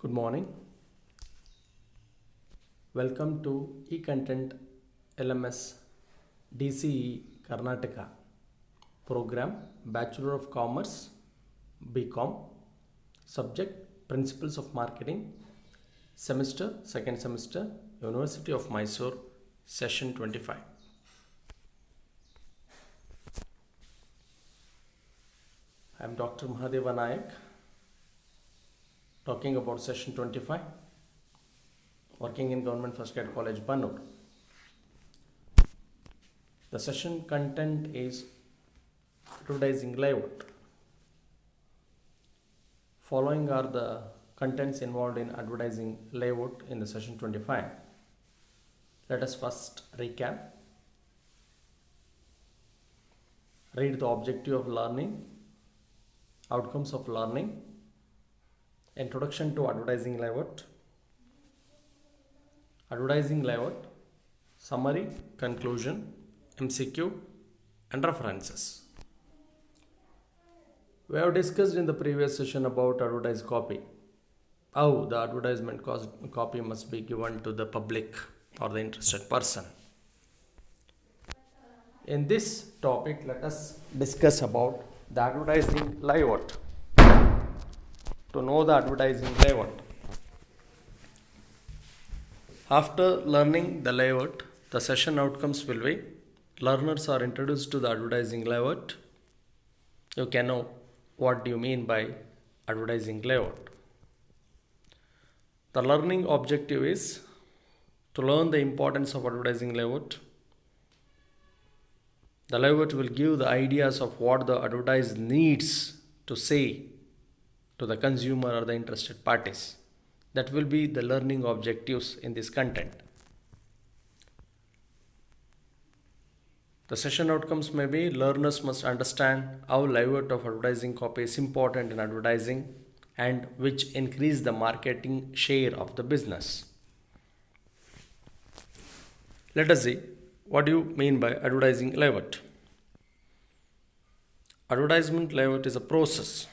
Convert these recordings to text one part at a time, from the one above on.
Good morning. Welcome to eContent LMS DCE Karnataka program Bachelor of Commerce BCom, subject Principles of Marketing, semester second semester, University of Mysore, session 25. I am Dr. Mahadeva Nayak, talking about session 25, working in Government First Grade College, Banur. The session content is advertising layout. Following are the contents involved in advertising layout in the session 25. Let us first recap. Read the objective of learning, outcomes of learning, introduction to advertising layout, advertising layout, summary, conclusion, MCQ, and references. We have discussed in the previous session about advertised copy, how the advertisement copy must be given to the public or the interested person. In this topic, let us discuss about the advertising layout. To know the advertising layout. After learning the layout, the session outcomes will be: learners are introduced to the advertising layout. You can know what do you mean by advertising layout. The learning objective is to learn the importance of advertising layout. The layout will give the ideas of what the advertiser needs to say to the consumer or the interested parties. That will be the learning objectives in this content. The session outcomes may be: learners must understand how layout of advertising copy is important in advertising and which increase the marketing share of the business. Let us see what do you mean by advertising layout. Advertisement layout is a process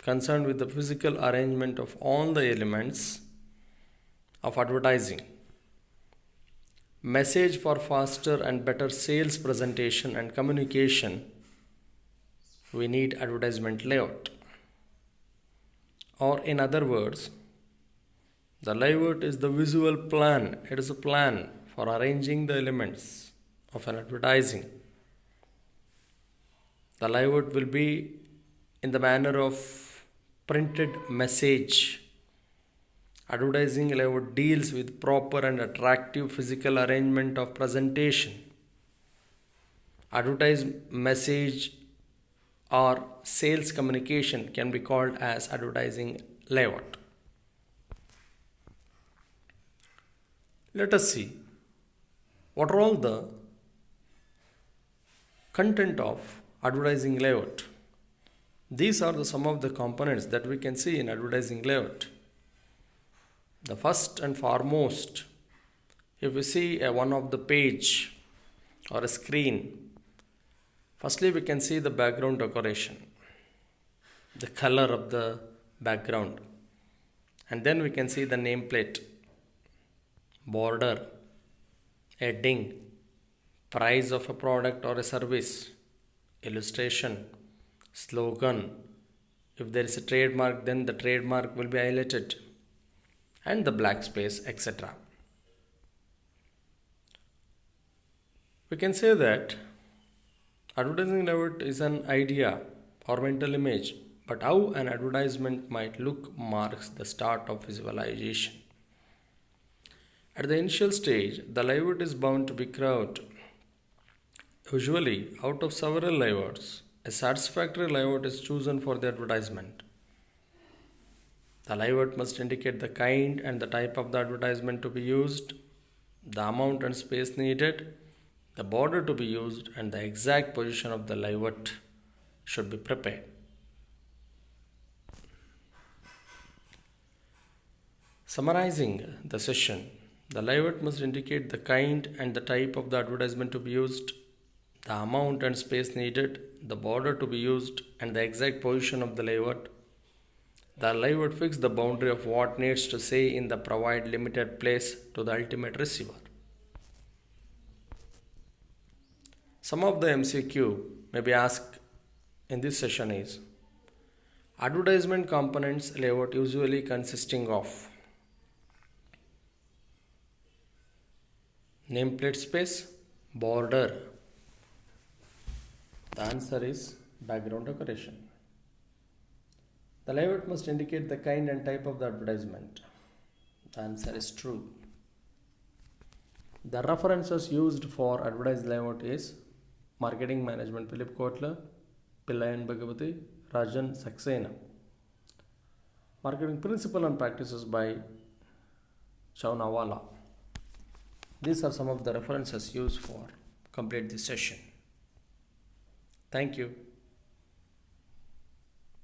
concerned with the physical arrangement of all the elements of advertising. Message for faster and better sales presentation and communication, we need advertisement layout. Or in other words, the layout is the visual plan. It is a plan for arranging the elements of an advertising. The layout will be in the manner of printed message. Advertising layout deals with proper and attractive physical arrangement of presentation. Advertised message or sales communication can be called as advertising layout. Let us see what are all the content of advertising layout. These are some of the components that we can see in advertising layout. The first and foremost, if we see one of the page or a screen, firstly we can see the background decoration, the color of the background, and then we can see the nameplate, border, heading, price of a product or a service, illustration, slogan. If there is a trademark, then the trademark will be highlighted, and the black space, etc. We can say that advertising layout is an idea or mental image, but how an advertisement might look marks the start of visualization. At the initial stage, the layout is bound to be crowded. Usually, out of several layouts, a satisfactory layout is chosen for the advertisement. The layout must indicate the kind and the type of the advertisement to be used, the amount and space needed, the border to be used, and the exact position of the layout should be prepared. Summarizing the session, the layout must indicate the kind and the type of the advertisement to be used, the amount and space needed, the border to be used, and the exact position of the layout. The layout fixes the boundary of what needs to say in the provide limited place to the ultimate receiver. Some of the MCQ may be asked in this session is advertisement components layout usually consisting of nameplate space, border. The answer is background decoration. The layout must indicate the kind and type of the advertisement. The answer is true. The references used for advertised layout is Marketing Management Philip Kotler, Pillai and Bhagavati, Rajan Saxena. Marketing Principle and Practices by Chaunawala. These are some of the references used for complete this session. Thank you.